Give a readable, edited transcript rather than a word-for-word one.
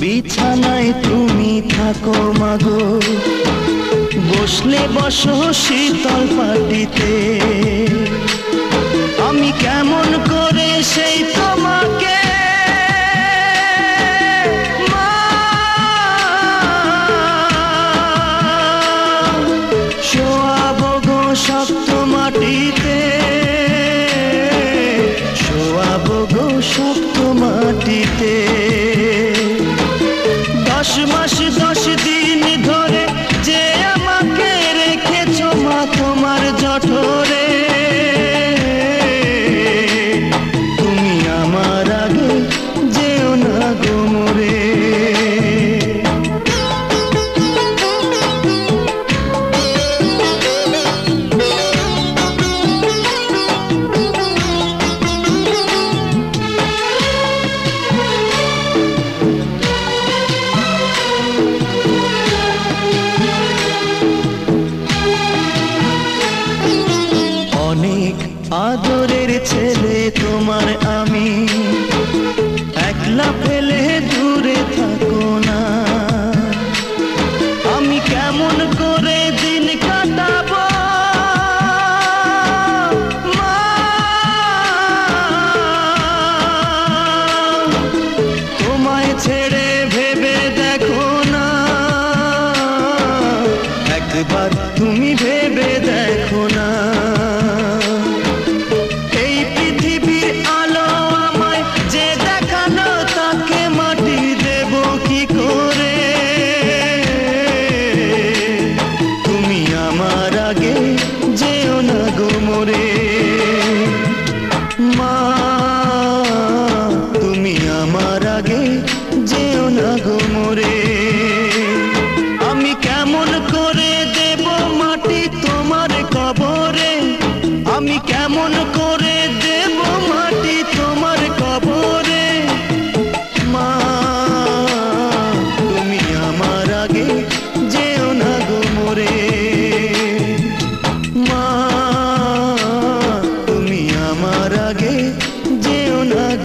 বিছানায় তুমি থাকো মাগো, বসলে বসো শীতল পাটিতে, আমি কেমন করে সেই তোমাকে শোয়াবো গো শক্ত মাটিতে, শোয়াবো গো শক্ত মাটিতে। 10 মাস 10 দিন ধরে যে আমাকে রেখেছো মা তোমার জঠরে, তুমি আমার আগে যেও না গো মরে। আদরের ছেলে তোমার আমি, একলা ফেলে দূরে থাকো না, আমি কেমন করে দিন কাটাবো মা, তোমায় ছেড়ে ভেবে দেখো না একবার তুমি